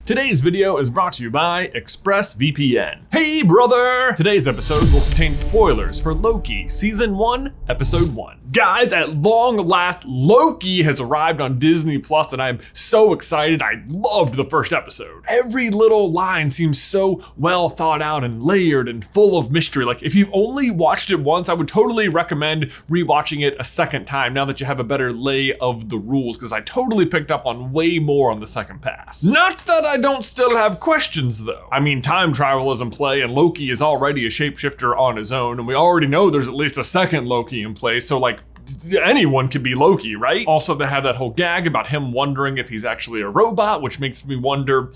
Today's video is brought to you by ExpressVPN. Hey brother! Today's episode will contain spoilers for Loki Season 1, Episode 1. Guys, at long last, Loki has arrived on Disney Plus and I'm so excited. I loved the first episode. Every little line seems so well thought out and layered and full of mystery. Like, if you've only watched it once, I would totally recommend rewatching it a second time now that you have a better lay of the rules, because I totally picked up on way more on the second pass. Not that I don't still have questions though. I mean, time travel is in play and Loki is already a shapeshifter on his own, and we already know there's at least a second Loki in play, so like, anyone could be Loki, right? Also, they have that whole gag about him wondering if he's actually a robot, which makes me wonder,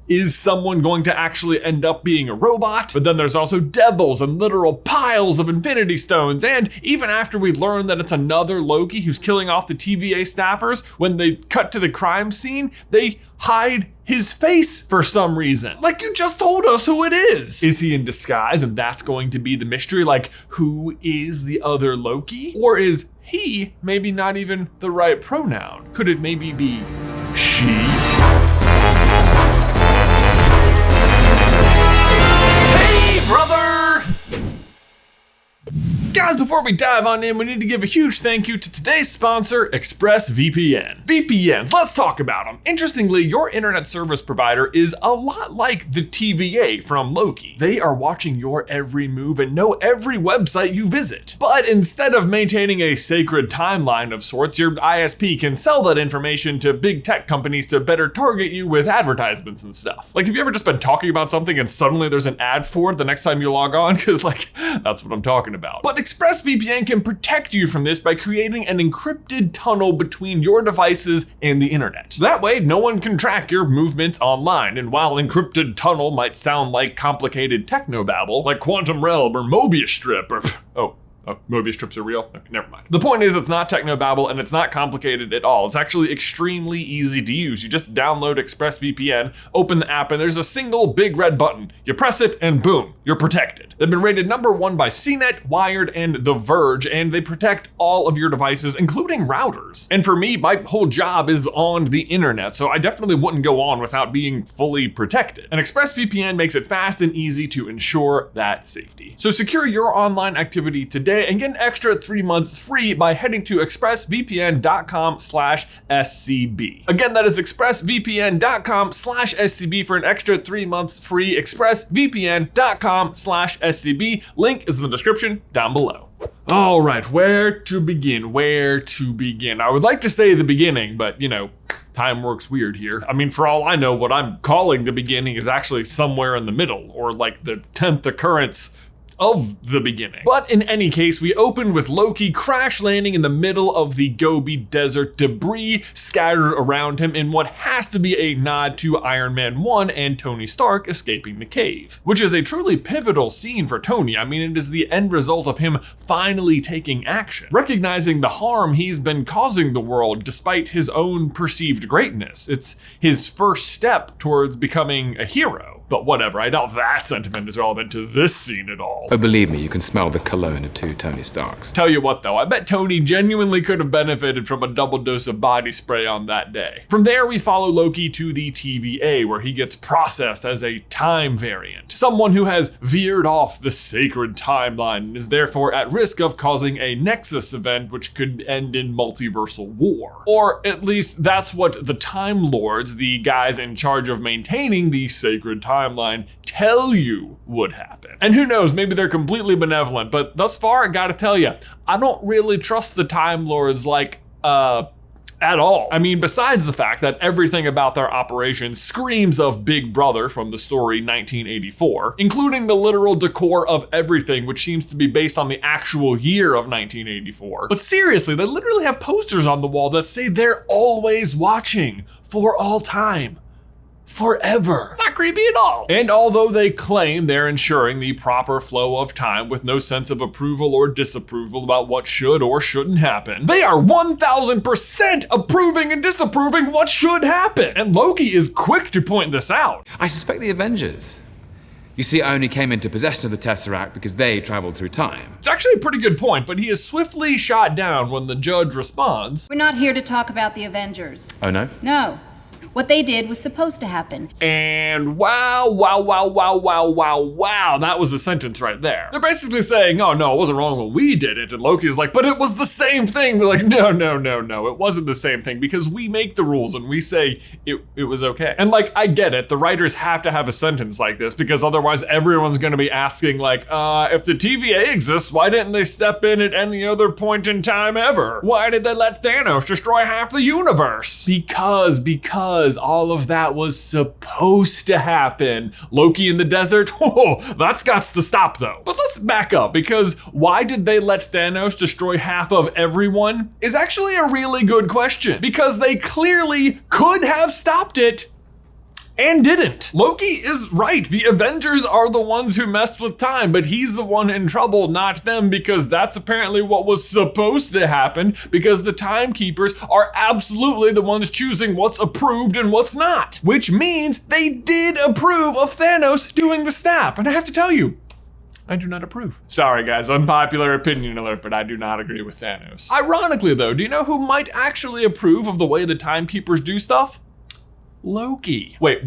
is someone going to actually end up being a robot? But then there's also devils and literal piles of Infinity Stones. And even after we learn that it's another Loki who's killing off the TVA staffers, when they cut to the crime scene, they hide his face for some reason. Like, you just told us who it is. Is he in disguise and that's going to be the mystery? Like, who is the other Loki? Or is he maybe not even the right pronoun? Could it maybe be she? Brother! Guys, before we dive on in, we need to give a huge thank you to today's sponsor, ExpressVPN. VPNs, let's talk about them. Interestingly, your internet service provider is a lot like the TVA from Loki. They are watching your every move and know every website you visit. But instead of maintaining a sacred timeline of sorts, your ISP can sell that information to big tech companies to better target you with advertisements and stuff. Like, have you ever just been talking about something and suddenly there's an ad for it the next time you log on? Because like, that's what I'm talking about. But ExpressVPN can protect you from this by creating an encrypted tunnel between your devices and the internet. That way, no one can track your movements online. And while encrypted tunnel might sound like complicated technobabble, like quantum realm or Mobius strip or, oh, Mobius strips are real? Okay, never mind. The point is, it's not technobabble and it's not complicated at all. It's actually extremely easy to use. You just download ExpressVPN, open the app, and there's a single big red button. You press it and boom, you're protected. They've been rated #1 by CNET, Wired, and The Verge, and they protect all of your devices, including routers. And for me, my whole job is on the internet, so I definitely wouldn't go on without being fully protected. And ExpressVPN makes it fast and easy to ensure that safety. So secure your online activity today and get an extra 3 months free by heading to expressvpn.com/SCB. Again, that is expressvpn.com/SCB for an extra 3 months free. expressvpn.com/SCB. Link is in the description down below. All right, where to begin? Where to begin? I would like to say the beginning, but you know, time works weird here. I mean, for all I know, what I'm calling the beginning is actually somewhere in the middle, or like the 10th occurrence of the beginning. But in any case, we open with Loki crash landing in the middle of the Gobi Desert, debris scattered around him in what has to be a nod to Iron Man 1 and Tony Stark escaping the cave, which is a truly pivotal scene for Tony. I mean, it is the end result of him finally taking action, recognizing the harm he's been causing the world despite his own perceived greatness. It's his first step towards becoming a hero. But whatever, I doubt that sentiment is relevant to this scene at all. Oh, believe me, you can smell the cologne of two Tony Starks. Tell you what though, I bet Tony genuinely could have benefited from a double dose of body spray on that day. From there, we follow Loki to the TVA, where he gets processed as a time variant. Someone who has veered off the sacred timeline and is therefore at risk of causing a Nexus event which could end in multiversal war. Or at least that's what the Time Lords, the guys in charge of maintaining the sacred timeline, tell you would happen. And who knows, maybe they're completely benevolent, but thus far, I gotta tell you, I don't really trust the Time Lords like, at all. I mean, besides the fact that everything about their operation screams of Big Brother from the story 1984, including the literal decor of everything, which seems to be based on the actual year of 1984. But seriously, they literally have posters on the wall that say they're always watching for all time. Forever. Not creepy at all. And although they claim they're ensuring the proper flow of time with no sense of approval or disapproval about what should or shouldn't happen, they are 1000% approving and disapproving what should happen. And Loki is quick to point this out. I suspect the Avengers. You see, I only came into possession of the Tesseract because they traveled through time. It's actually a pretty good point, but he is swiftly shot down when the judge responds, "We're not here to talk about the Avengers." Oh no? No. What they did was supposed to happen. And wow, that was a sentence right there. They're basically saying, oh no, it wasn't wrong when we did it. And Loki's like, but it was the same thing. They're like, no, it wasn't the same thing because we make the rules and we say it was okay. And like, I get it. The writers have to have a sentence like this because otherwise everyone's gonna be asking like, if the TVA exists, why didn't they step in at any other point in time ever? Why did they let Thanos destroy half the universe? Because all of that was supposed to happen. Loki in the desert, that's got to stop though. But let's back up because why did they let Thanos destroy half of everyone is actually a really good question because they clearly could have stopped it and didn't. Loki is right. The Avengers are the ones who messed with time, but he's the one in trouble, not them, because that's apparently what was supposed to happen because the timekeepers are absolutely the ones choosing what's approved and what's not, which means they did approve of Thanos doing the snap. And I have to tell you, I do not approve. Sorry guys, unpopular opinion alert, but I do not agree with Thanos. Ironically though, do you know who might actually approve of the way the timekeepers do stuff? Loki. Wait,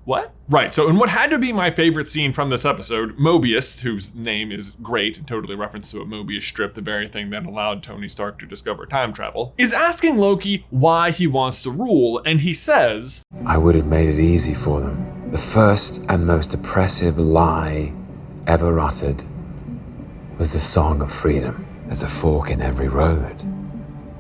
what? Right, so in what had to be my favorite scene from this episode, Mobius, whose name is great, and totally reference to a Mobius strip, the very thing that allowed Tony Stark to discover time travel, is asking Loki why he wants to rule, and he says, I would have made it easy for them. The first and most oppressive lie ever uttered was the song of freedom. There's a fork in every road,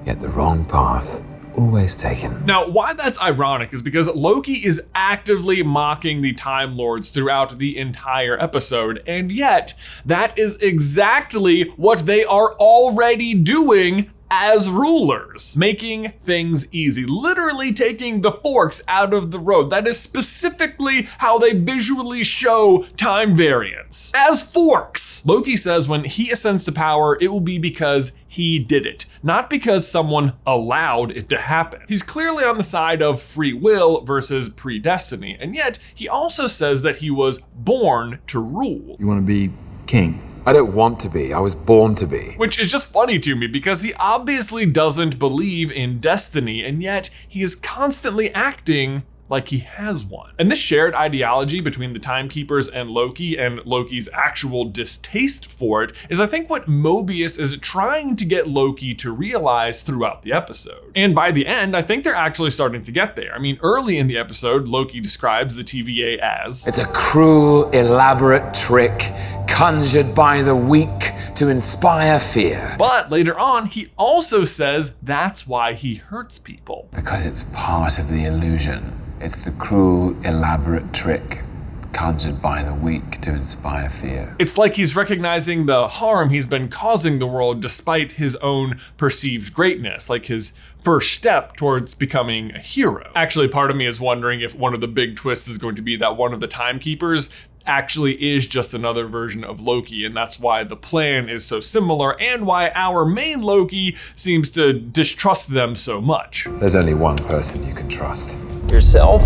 yet the wrong path always taken. Now, why that's ironic is because Loki is actively mocking the Time Lords throughout the entire episode, and yet that is exactly what they are already doing as rulers, making things easy, literally taking the forks out of the road. That is specifically how they visually show time variance, as forks. Loki says when he ascends to power, it will be because he did it, not because someone allowed it to happen. He's clearly on the side of free will versus predestiny, and yet he also says that he was born to rule. You want to be king? I don't want to be, I was born to be. Which is just funny to me because he obviously doesn't believe in destiny, and yet he is constantly acting like he has one. And this shared ideology between the timekeepers and Loki's actual distaste for it is, I think, what Mobius is trying to get Loki to realize throughout the episode. And by the end, I think they're actually starting to get there. I mean, early in the episode, Loki describes the TVA as, it's a cruel, elaborate trick conjured by the weak to inspire fear. But later on, he also says that's why he hurts people. Because it's part of the illusion. It's the cruel, elaborate trick conjured by the weak to inspire fear. It's like he's recognizing the harm he's been causing the world despite his own perceived greatness, like his first step towards becoming a hero. Actually, part of me is wondering if one of the big twists is going to be that one of the timekeepers actually is just another version of Loki, and that's why the plan is so similar and why our main Loki seems to distrust them so much. There's only one person you can trust. Yourself?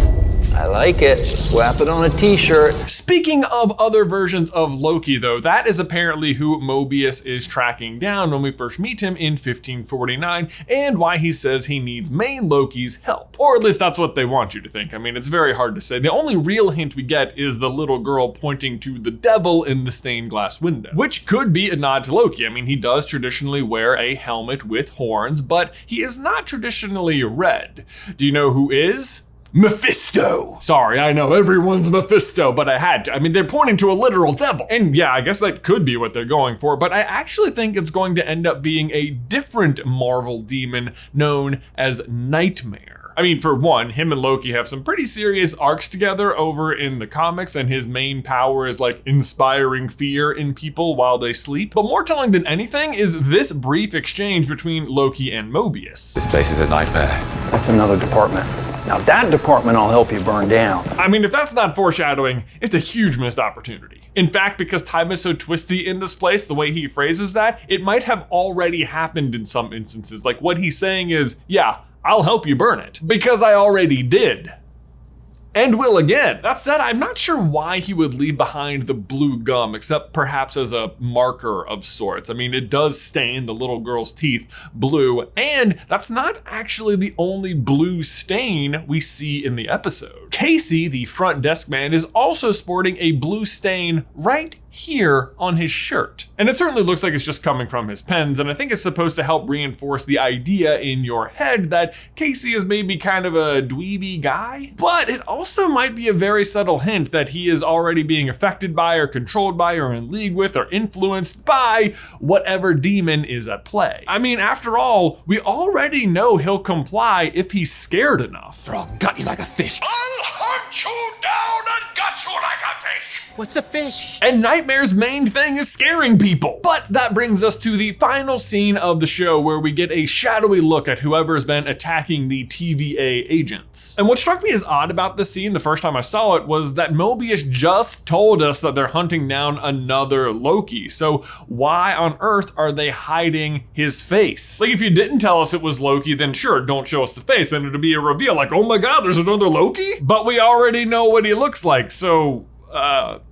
I like it. Slap it on a t-shirt. Speaking of other versions of Loki though, that is apparently who Mobius is tracking down when we first meet him in 1549, and why he says he needs main Loki's help. Or at least that's what they want you to think. I mean, it's very hard to say. The only real hint we get is the little girl pointing to the devil in the stained glass window, which could be a nod to Loki. I mean, he does traditionally wear a helmet with horns, but he is not traditionally red. Do you know who is? Mephisto. Sorry, I know everyone's Mephisto, but I had to. I mean, they're pointing to a literal devil. And yeah, I guess that could be what they're going for, but I actually think it's going to end up being a different Marvel demon known as Nightmare. I mean, for one, him and Loki have some pretty serious arcs together over in the comics, and his main power is like inspiring fear in people while they sleep. But more telling than anything is this brief exchange between Loki and Mobius. This place is a nightmare. That's another department. Now that department I'll help you burn down. I mean, if that's not foreshadowing, it's a huge missed opportunity. In fact, because time is so twisty in this place, the way he phrases that, it might have already happened in some instances. Like what he's saying is, yeah, I'll help you burn it because I already did. and will again. That said, I'm not sure why he would leave behind the blue gum, except perhaps as a marker of sorts. I mean, it does stain the little girl's teeth blue, and that's not actually the only blue stain we see in the episode. Casey, the front desk man, is also sporting a blue stain right here on his shirt. And it certainly looks like it's just coming from his pens, and I think it's supposed to help reinforce the idea in your head that Casey is maybe kind of a dweeby guy. But it also might be a very subtle hint that he is already being affected by or controlled by or in league with or influenced by whatever demon is at play. I mean, after all, we already know he'll comply if he's scared enough. Or I'll gut you like a fish. I'll hunt you down and gut you like a fish. What's a fish? And Nightmare's main thing is scaring people. But that brings us to the final scene of the show, where we get a shadowy look at whoever's been attacking the TVA agents. And what struck me as odd about this scene the first time I saw it was that Mobius just told us that they're hunting down another Loki. So why on earth are they hiding his face? Like, if you didn't tell us it was Loki, then sure, don't show us the face and it'll be a reveal like, oh my God, there's another Loki? But we already know what he looks like, so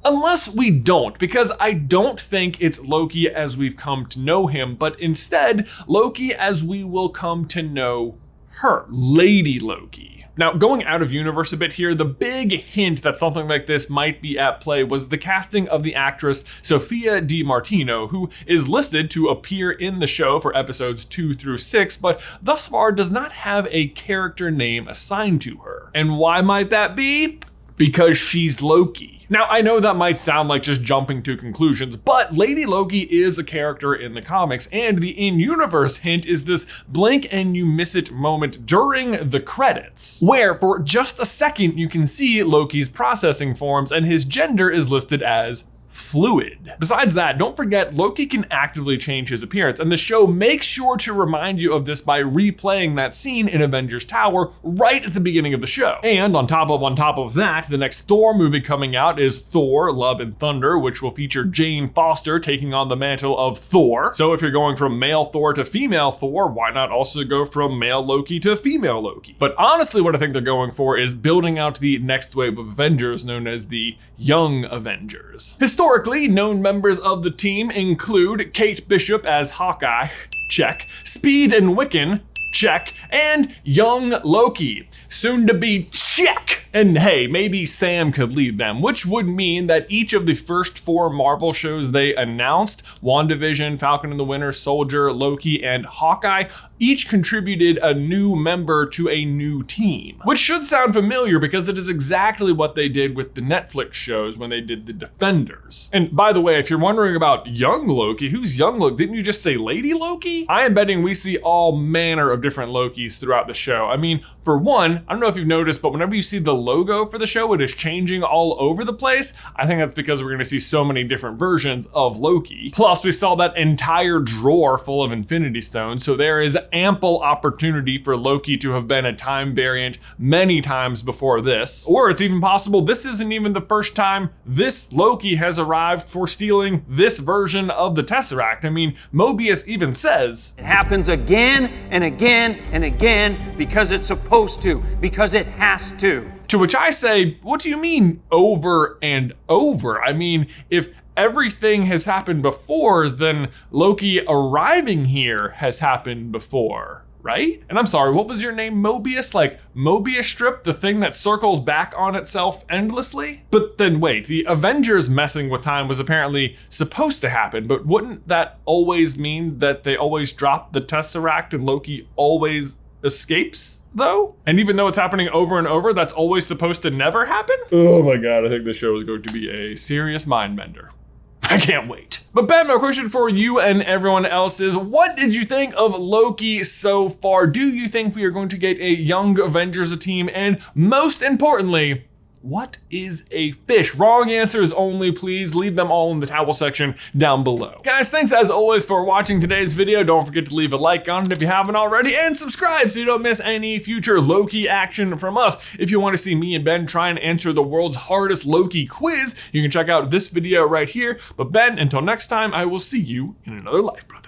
unless we don't, because I don't think it's Loki as we've come to know him, but instead Loki as we will come to know her, Lady Loki. Now, going out of universe a bit here, the big hint that something like this might be at play was the casting of the actress Sophia Di Martino, who is listed to appear in the show for episodes 2 through 6, but thus far does not have a character name assigned to her. And why might that be? Because she's Loki. Now, I know that might sound like just jumping to conclusions, but Lady Loki is a character in the comics, and the in-universe hint is this blink and you miss it moment during the credits, where for just a second you can see Loki's processing forms and his gender is listed as fluid. Besides that, don't forget Loki can actively change his appearance, and the show makes sure to remind you of this by replaying that scene in Avengers Tower right at the beginning of the show. And on top of that, the next Thor movie coming out is Thor: Love and Thunder, which will feature Jane Foster taking on the mantle of Thor. So if you're going from male Thor to female Thor, why not also go from male Loki to female Loki? But honestly, what I think they're going for is building out the next wave of Avengers known as the Young Avengers. Historically, known members of the team include Kate Bishop as Hawkeye, check, Speed and Wiccan, check, and Young Loki, soon to be check. And hey, maybe Sam could lead them, which would mean that each of the first 4 Marvel shows they announced, WandaVision, Falcon and the Winter Soldier, Loki, and Hawkeye, each contributed a new member to a new team. Which should sound familiar because it is exactly what they did with the Netflix shows when they did the Defenders. And by the way, if you're wondering about Young Loki, who's Young Loki? Didn't you just say Lady Loki? I am betting we see all manner of different Lokis throughout the show. I mean, for one, I don't know if you've noticed, but whenever you see the logo for the show, it is changing all over the place. I think that's because we're going to see so many different versions of Loki. Plus, we saw that entire drawer full of Infinity Stones, so there is ample opportunity for Loki to have been a time variant many times before this. Or it's even possible this isn't even the first time this Loki has arrived for stealing this version of the Tesseract. I mean, Mobius even says, It happens again and again and again because it's supposed to, because it has to. To which I say, what do you mean over and over? I mean, if everything has happened before, then Loki arriving here has happened before, right? And I'm sorry, what was your name, Mobius? Like Mobius strip, the thing that circles back on itself endlessly? But then wait, the Avengers messing with time was apparently supposed to happen, but wouldn't that always mean that they always drop the Tesseract and Loki always escapes though? And even though it's happening over and over, that's always supposed to never happen? Oh my God, I think this show is going to be a serious mind bender. I can't wait. But Ben, my question for you and everyone else is, what did you think of Loki so far? Do you think we are going to get a Young Avengers team? And most importantly, what is a fish? Wrong answers only, please. Leave them all in the towel section down below. Guys, thanks as always for watching today's video. Don't forget to leave a like on it if you haven't already, and subscribe so you don't miss any future Loki action from us. If you want to see me and Ben try and answer the world's hardest Loki quiz, you can check out this video right here. But Ben, until next time, I will see you in another life, brother.